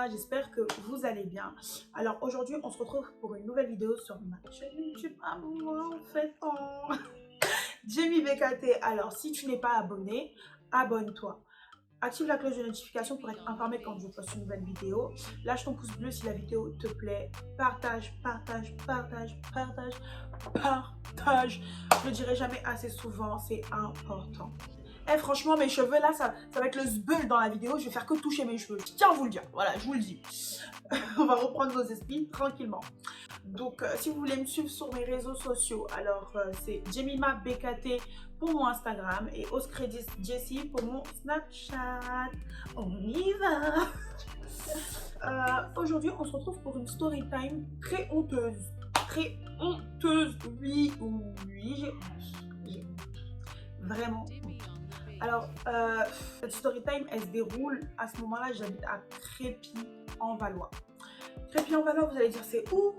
va? J'espère que vous allez bien. Alors aujourd'hui, on se retrouve pour une nouvelle vidéo sur ma chaîne YouTube à moi en fait. Jamie BKT. Alors si tu n'es pas abonné, abonne-toi. Active la cloche de notification pour être informé quand je poste une nouvelle vidéo. Lâche ton pouce bleu si la vidéo te plaît. Partage, partage, partage, partage, partage. Je le dirai jamais assez souvent, c'est important. Eh, franchement, mes cheveux là, ça va être le zbeul dans la vidéo. Je vais faire que toucher mes cheveux. Je tiens à vous le dire. Voilà, je vous le dis. On va reprendre nos esprits tranquillement. Donc, si vous voulez me suivre sur mes réseaux sociaux, alors c'est Jemima BKT pour mon Instagram et Oscredis Jessie pour mon Snapchat. On y va. Aujourd'hui, on se retrouve pour une story time très honteuse. Très honteuse. Oui, oui, j'ai vraiment honte. Alors, cette story time, elle se déroule à ce moment-là, j'habite à Crépy-en-Valois. Crépy-en-Valois, vous allez dire, c'est où?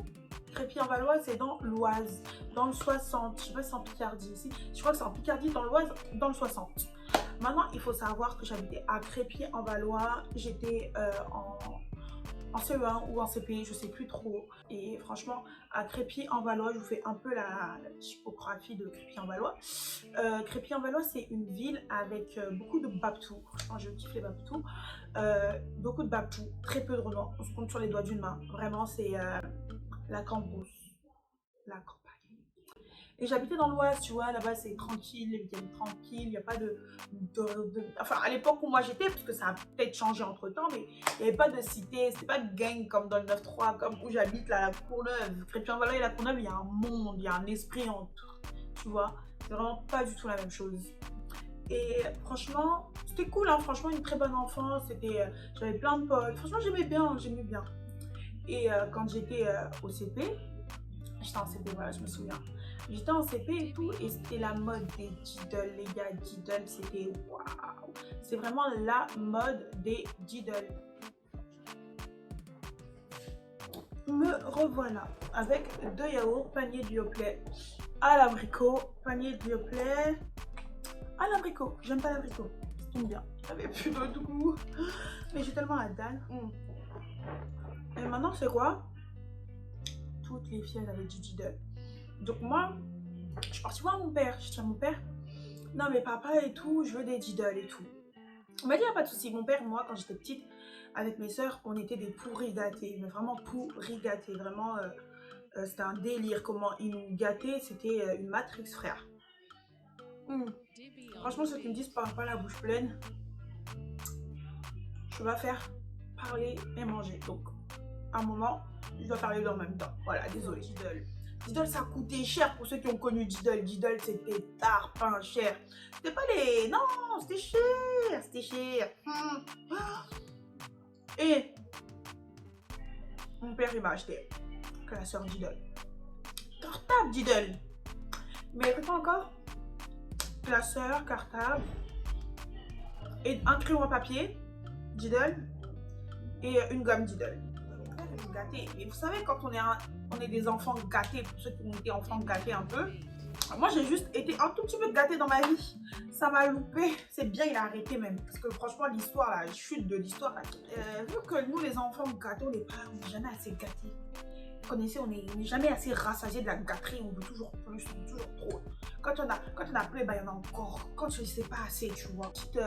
Crépy-en-Valois, c'est dans l'Oise, dans le 60. Je sais pas si c'est en Picardie ici. Je crois que c'est en Picardie, dans l'Oise, dans le 60. Maintenant, il faut savoir que j'habitais à Crépy-en-Valois. J'étais en CE1 ou en CP, je sais plus trop. Et franchement, à Crépy-en-Valois, je vous fais un peu la typographie de Crépy-en-Valois. Crépy-en-Valois, c'est une ville avec beaucoup de Baptous. Franchement, je kiffe les Baptous. Beaucoup de Baptous, très peu de Renois. On se compte sur les doigts d'une main. Vraiment, c'est la cambrousse, la campagne. Et j'habitais dans l'Oise, tu vois, là-bas c'est tranquille, les week-ends tranquilles, il n'y a pas Enfin, à l'époque où moi j'étais, parce que ça a peut-être changé entre-temps, mais il n'y avait pas de cité, c'était pas de gang comme dans le 9-3, comme où j'habite, là, la Courneuve. Crépy-en-Valois et la Courneuve, il y a un monde, il y a un esprit entre, tu vois. C'est vraiment pas du tout la même chose. Et franchement, c'était cool, hein, franchement, une très bonne enfance, j'avais plein de potes, franchement j'aimais bien, j'aimais bien. Et quand j'étais au CP, j'étais en CP, voilà, je me souviens. J'étais en CP et tout, et c'était la mode des Diddle, les gars. Diddle, c'était waouh! C'est vraiment la mode des Diddle. Me revoilà avec 2 yaourts, panier de Yoplait à l'abricot, panier de Yoplait à l'abricot. J'aime pas l'abricot, ça tombe bien. J'avais plus de goût, mais j'ai tellement la dalle. Et maintenant, c'est quoi? Toutes les filles, elles avaient du Diddle. Donc moi, je suis partie voir mon père. Je dis à mon père, non mais papa et tout, je veux des Diddle et tout. On m'a dit, pas de souci. Mon père, moi, quand j'étais petite, avec mes soeurs, on était des pourris gâtés. Mais vraiment pourris gâtés. Vraiment, c'était un délire. Comment ils nous gâtaient, c'était une matrix, frère. Franchement, ceux qui me disent, pas la bouche pleine, je vais faire parler et manger. Donc, à un moment, je dois parler en même temps. Voilà, désolé. Diddle. Diddle, ça coûtait cher pour ceux qui ont connu Diddle. Diddle, c'était tard, pas cher. C'était pas les... Non, c'était cher. C'était cher. Et mon père, il m'a acheté classeur Diddle. Cartable Diddle. Mais pas encore. Classeur, cartable. Et un crayon à papier, Diddle. Et une gomme Diddle. Gâtés. Et vous savez, quand on est des enfants gâtés, pour ceux qui ont été enfants gâtés un peu, moi j'ai juste été un tout petit peu gâtée dans ma vie. Ça m'a loupé. C'est bien, il a arrêté même. Parce que franchement, l'histoire, la chute de l'histoire, vu que nous les enfants gâtés, on n'est jamais assez gâtés. Vous connaissez, on n'est jamais assez rassasiés de la gâterie, on veut toujours plus, on veut toujours trop. Quand on a plus, ben, il y en a encore. Quand je ne sais pas assez, tu vois. Petite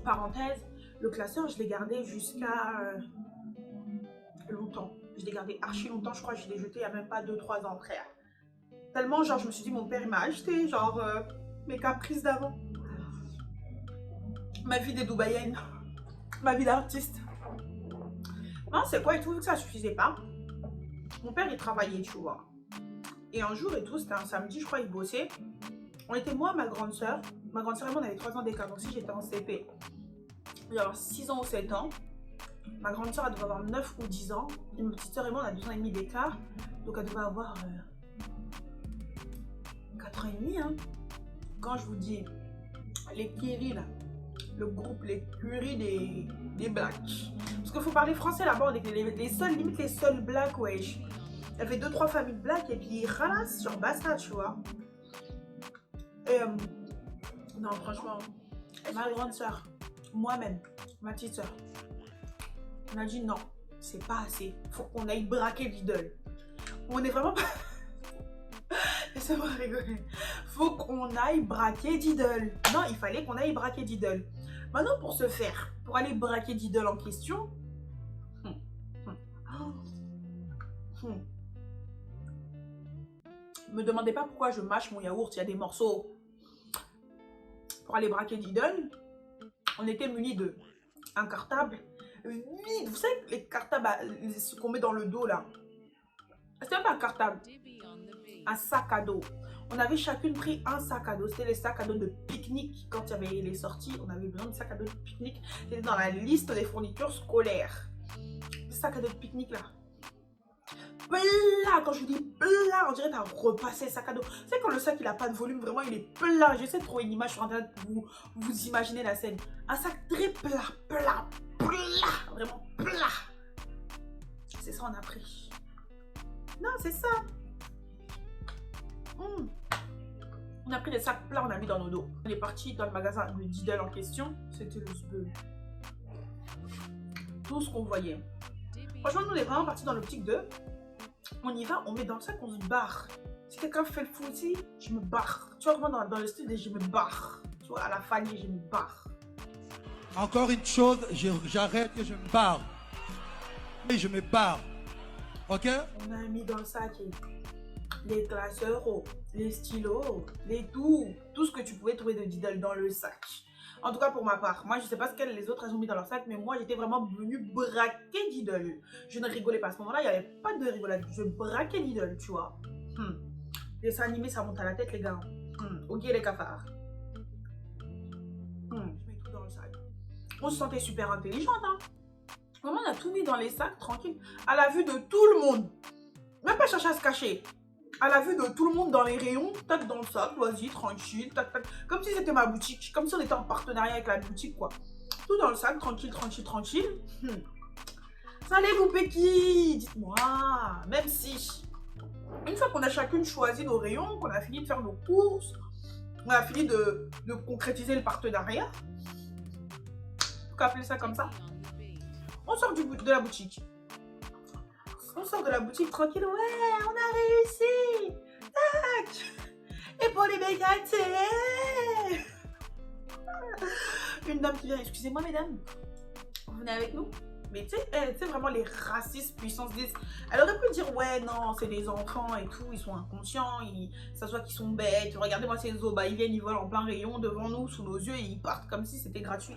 parenthèse, le classeur, je l'ai gardé jusqu'à longtemps. Je l'ai gardé archi longtemps, je crois que je l'ai jeté il n'y a même pas 2-3 ans, frère. Tellement, genre, je me suis dit, mon père, il m'a acheté, genre, mes caprices d'avant. Ma vie des Dubaïennes, ma vie d'artiste. Non, c'est quoi et tout, vu que ça suffisait pas. Mon père, il travaillait, tu vois. Et un jour et tout, c'était un samedi, je crois, il bossait. On était moi, ma grande soeur. Ma grande soeur et moi, on avait 3 ans d'écart, donc si j'étais en CP. Genre 6 ans ou 7 ans. Ma grande soeur, elle devait avoir 9 ou 10 ans. Et ma petite soeur et moi, on a 2 ans et demi d'écart. Donc elle devait avoir 4 ans et demi. Hein. Quand je vous dis les Kiri, là, le groupe, les Kiri des Blacks. Parce qu'il faut parler français là-bas, on était les seuls, limite les seuls Blacks, wesh. Il y avait 2-3 familles de Blacks et puis Khalas sur Basta, tu vois. Et non, franchement, ma grande soeur, moi-même, ma petite soeur. On a dit non, c'est pas assez. Faut qu'on aille braquer Lidl. On est vraiment pas... Laissez-moi rigoler. Faut qu'on aille braquer Lidl. Non, il fallait qu'on aille braquer Lidl. Maintenant, pour ce faire, pour aller braquer Lidl en question... Me demandez pas pourquoi je mâche mon yaourt, il y a des morceaux. Pour aller braquer Lidl, on était munis de un cartable vide. Vous savez, les cartables ce qu'on met dans le dos là. C'était pas un cartable, un sac à dos. On avait chacune pris un sac à dos. C'était les sacs à dos de pique-nique. Quand il y avait les sorties, on avait besoin de sacs à dos de pique-nique. C'était dans la liste des fournitures scolaires. Le sac à dos de pique-nique là. Plat, quand je vous dis plat, on dirait que tu as repassé le sac à dos. C'est quand le sac il a pas de volume, vraiment il est plat. J'essaie de trouver une image sur internet pour vous imaginez la scène. Un sac très plat, vraiment plat. C'est ça on a pris. Non, c'est ça. On a pris des sacs plats, on a mis dans nos dos. On est parti dans le magasin de Lidl en question. C'était le sbeul. Tout ce qu'on voyait. Franchement, nous on est vraiment parti dans l'optique de... On y va, on met dans le sac, on se barre. Si quelqu'un fait le fou aussi, je me barre. Tu vois, vraiment dans le style de je me barre. Tu vois, à la famille, je me barre. Encore une chose, j'arrête et je me barre. Et je me barre. Ok? On a mis dans le sac les classeurs, les stylos, les tout ce que tu pouvais trouver de Lidl dans le sac. En tout cas pour ma part, moi je sais pas ce que les autres ont mis dans leur sac, mais moi j'étais vraiment venue braquer Lidl. Je ne rigolais pas à ce moment-là, il n'y avait pas de rigolade. Je braquais Lidl, tu vois. Les dessins animés ça monte à la tête les gars. Ok les cafards. Je mets tout dans le sac. On se sentait super intelligente hein. Vraiment on a tout mis dans les sacs tranquille. À la vue de tout le monde. Même pas chercher à se cacher. À la vue de tout le monde dans les rayons, tac dans le sac, vas-y, tranquille, tac, tac. Comme si c'était ma boutique, comme si on était en partenariat avec la boutique, quoi. Tout dans le sac, tranquille. Ça allait vous péquille, dites-moi. Même si, une fois qu'on a chacune choisi nos rayons, qu'on a fini de faire nos courses, on a fini de concrétiser le partenariat, faut appeler ça comme ça, on sort de la boutique. On sort de la boutique tranquille, ouais, on a réussi. Tac. Et pour les bégatés. Une dame qui vient, excusez-moi mesdames, vous venez avec nous? Mais tu sais, vraiment les racistes puissance 10. Elle aurait pu dire, ouais, non, c'est des enfants et tout, ils sont inconscients, ça se voit qu'ils sont bêtes. Regardez-moi ces os, bah, ils viennent, ils volent en plein rayon devant nous, sous nos yeux, et ils partent comme si c'était gratuit.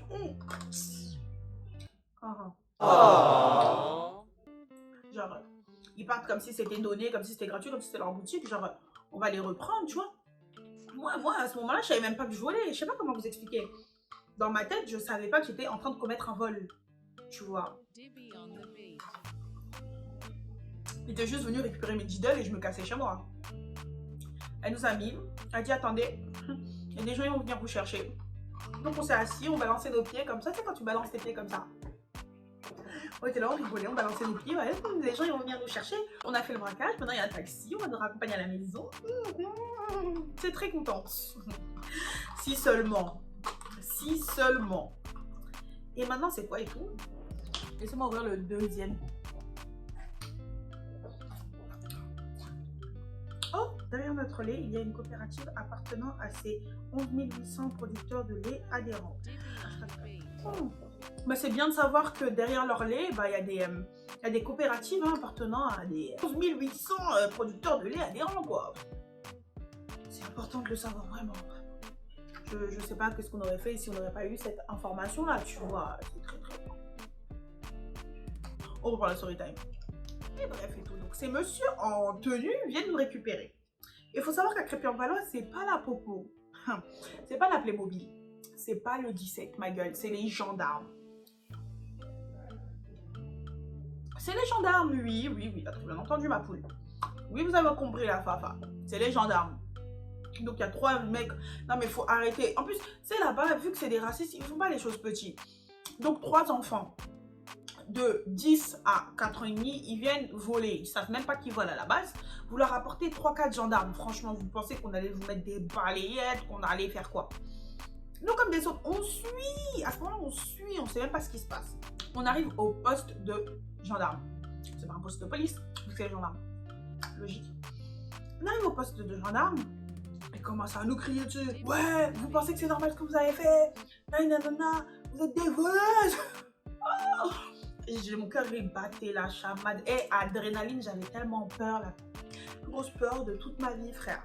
Genre, ils partent comme si c'était donné, comme si c'était gratuit, comme si c'était leur boutique. Genre, on va les reprendre, tu vois. Moi, à ce moment-là, je savais même pas que je volais. Je sais pas comment vous expliquer. Dans ma tête, je savais pas que j'étais en train de commettre un vol. Tu vois. J'étais juste venue récupérer mes Lidl et je me cassais chez moi. Elle nous a mis. Elle a dit, attendez, il y a des gens qui vont venir vous chercher. Donc, on s'est assis, on balançait nos pieds comme ça. Tu sais, quand tu balances tes pieds comme ça. On était là, on rigolait, on balançait nos pieds, ouais, les gens ils vont venir nous chercher. On a fait le braquage, maintenant il y a un taxi, on va nous raccompagner à la maison. C'est très contente. Si seulement. Si seulement. Et maintenant c'est quoi et tout? Laissez-moi ouvrir le deuxième. Oh, derrière notre lait, il y a une coopérative appartenant à ces 11 800 producteurs de lait adhérents. Bah, c'est bien de savoir que derrière leur lait, bah, il y a des coopératives hein, appartenant à des 11 800 producteurs de lait adhérents, quoi. C'est important de le savoir, vraiment. Je sais pas qu'est-ce qu'on aurait fait si on n'aurait pas eu cette information-là, tu vois. C'est très très bien. On reprend la story time. Et bref et tout. Donc, ces messieurs en tenue viennent nous récupérer. Il faut savoir qu'à Crépy-en-Valois, c'est pas la Popo. C'est pas la Playmobil. C'est pas le 17, ma gueule. C'est les gendarmes. C'est les gendarmes, oui, t'as très bien entendu ma poule. Oui, vous avez compris la fafa. C'est les gendarmes. Donc il y a 3 mecs. Non mais il faut arrêter. En plus, c'est là-bas, vu que c'est des racistes, ils font pas les choses petites. Donc 3 enfants de 10 à 4 ans et demi, ils viennent voler. Ils savent même pas qu'ils volent à la base. Vous leur apportez 3-4 gendarmes. Franchement, vous pensez qu'on allait vous mettre des balayettes, qu'on allait faire quoi? Nous, comme des autres, on suit. À ce moment-là, on suit. On sait même pas ce qui se passe. On arrive au poste de gendarme. C'est pas un poste de police, c'est le gendarme. Logique. On arrive au poste de gendarme. Il commence à nous crier dessus. Ouais, vous pensez que c'est normal ce que vous avez fait? Nanana, vous êtes des voleuses. Oh, mon cœur il battait la chamade. Et adrénaline, j'avais tellement peur, la grosse peur de toute ma vie, frère.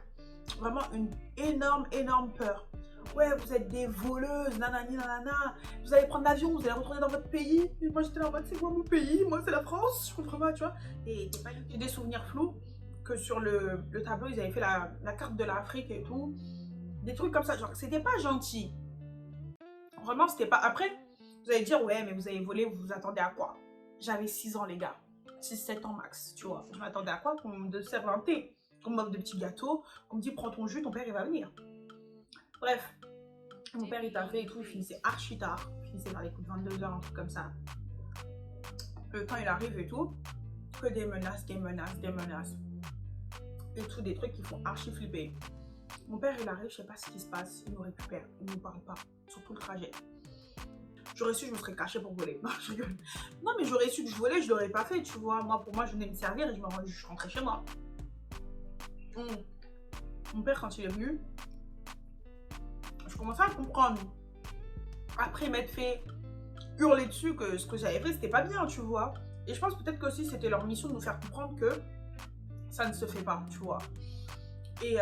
Vraiment une énorme peur. Ouais, vous êtes des voleuses, nanani, nanana. Vous allez prendre l'avion, vous allez retourner dans votre pays. Et moi, j'étais là en mode, c'est quoi mon pays? Moi, c'est la France. Je comprends pas, tu vois. Et j'ai des souvenirs flous que sur le tableau, ils avaient fait la carte de l'Afrique et tout. Des trucs comme ça. Genre, c'était pas gentil. Vraiment, c'était pas. Après, vous allez dire, ouais, mais vous avez volé, vous vous attendez à quoi? J'avais 6 ans, les gars. 6-7 ans max, tu vois. Je m'attendais à quoi? Qu'on me serve un thé, qu'on m'offre de petits gâteaux, qu'on me dit, prends ton jus, ton père, il va venir. Bref. Mon père, il t'a fait et tout, il finissait archi tard. Il finissait vers les coups de 22 h, un truc comme ça. Le temps, il arrive et tout. Que des menaces. Et tout, des trucs qui font archi flipper. Mon père, il arrive, je sais pas ce qui se passe. Il nous récupère, il nous parle pas. Sur tout le trajet. J'aurais su, je me serais cachée pour voler. Non, je rigole. Non, mais j'aurais su que je volais, je l'aurais pas fait, tu vois. Moi, pour moi, je venais me servir et je rentrais chez moi. Mon père, quand il est venu, je commençais à comprendre. Après m'être fait hurler dessus que ce que j'avais fait, c'était pas bien, tu vois. Et je pense peut-être qu'aussi, c'était leur mission de nous faire comprendre que ça ne se fait pas, tu vois. Et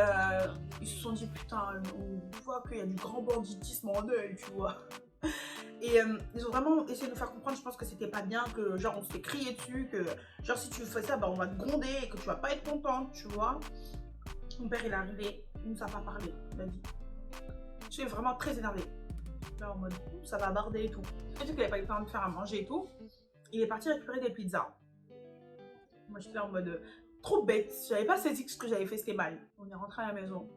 ils se sont dit, putain, on voit qu'il y a du grand banditisme en eux, tu vois. Et ils ont vraiment essayé de nous faire comprendre, je pense que c'était pas bien, que genre on se fait crier dessus, que genre si tu fais ça, bah on va te gronder et que tu vas pas être contente, tu vois. Mon père, il est arrivé, il nous a pas parlé, il a dit. Je suis vraiment très énervée. Là en mode, ça va barder et tout. Je sais qu'il n'avait pas eu le temps de faire à manger et tout. Il est parti récupérer des pizzas. Moi j'étais là en mode, trop bête. J'avais pas saisi que ce que j'avais fait c'était mal. On est rentré à la maison.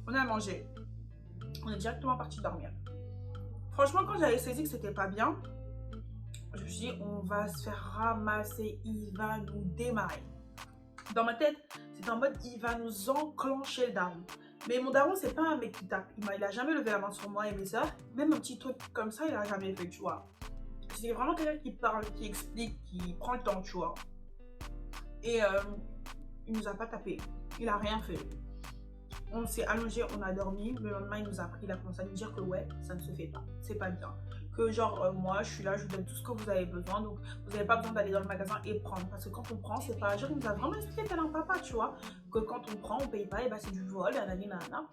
On a mangé. On est directement parti dormir. Franchement, quand j'avais saisi que c'était pas bien, je me suis dit, on va se faire ramasser. Il va nous démarrer. Dans ma tête, c'était en mode, il va nous enclencher le daron. Mais mon daron, c'est pas un mec qui tape. Il a jamais levé la main sur moi et mes soeurs. Même un petit truc comme ça, il a jamais fait, tu vois. C'est vraiment quelqu'un qui parle, qui explique, qui prend le temps, tu vois. Et il nous a pas tapé. Il a rien fait. On s'est allongé, on a dormi. Le lendemain, il nous a pris, il a commencé à nous dire que ouais, ça ne se fait pas. C'est pas bien. Que genre, moi, je suis là, je vous donne tout ce que vous avez besoin. Donc, vous n'avez pas besoin d'aller dans le magasin et prendre. Parce que quand on prend, c'est pas... Genre, il nous a vraiment expliqué tel un papa, tu vois. Que quand on prend, on paye pas, et bah c'est du vol, nanana.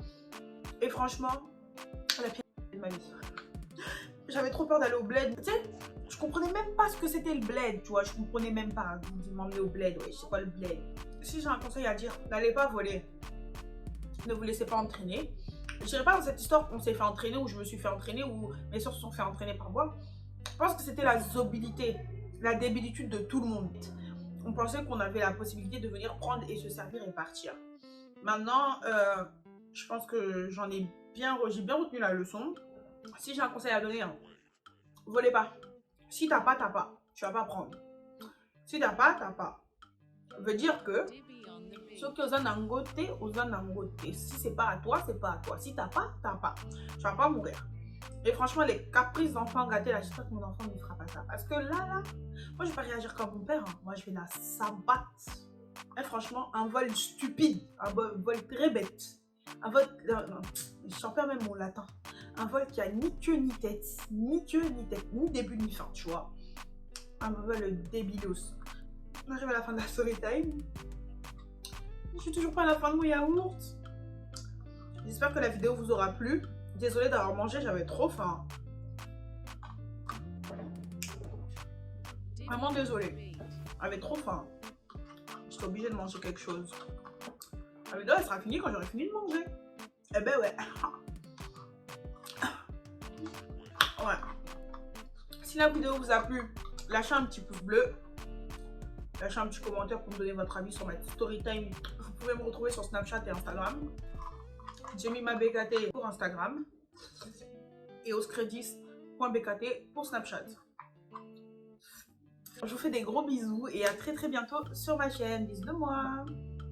Et franchement, la pire de ma vie. J'avais trop peur d'aller au bled. Tu sais, je comprenais même pas ce que c'était le bled, tu vois. Je comprenais même pas. Vous m'emmenez au bled, ouais, je sais pas le bled. Si j'ai un conseil à dire, n'allez pas voler. Ne vous laissez pas entraîner. Je dirais pas dans cette histoire qu'on s'est fait entraîner ou je me suis fait entraîner ou mes soeurs se sont fait entraîner par moi. Je pense que c'était la zobilité, la débilitude de tout le monde. On pensait qu'on avait la possibilité de venir prendre et se servir et partir. Maintenant, je pense que j'ai bien retenu la leçon. Si j'ai un conseil à donner, hein, volez pas. Si t'as pas, tu vas pas prendre. Si t'as pas, ça veut dire que ce que aux anangote. Si c'est pas à toi, c'est pas à toi. Si t'as pas, tu vas pas mourir. Et franchement, les caprices d'enfants gâtés, là, j'espère que mon enfant ne fera pas ça. Parce que là, moi je vais pas réagir comme mon père. Hein. Moi je vais la sabattre. Et franchement, un vol stupide, un vol très bête. Un vol, j'en perds même mon latin. Un vol qui a ni queue ni tête, ni début ni fin, tu vois. Un vol débilos. On arrive à la fin de la story time. Je suis toujours pas à la fin de mon yaourt. J'espère que la vidéo vous aura plu. Désolée d'avoir mangé, j'avais trop faim. Vraiment désolée. J'avais trop faim. J'étais obligée de manger quelque chose. La vidéo elle sera finie quand j'aurai fini de manger. Eh ben ouais. Ouais. Si la vidéo vous a plu, lâchez un petit pouce bleu. Lâchez un petit commentaire pour me donner votre avis sur ma story time. Vous pouvez me retrouver sur Snapchat et Instagram. J'ai mis ma BKT pour Instagram. Et oscredis.bkt pour Snapchat. Je vous fais des gros bisous et à très bientôt sur ma chaîne. Bisous de moi.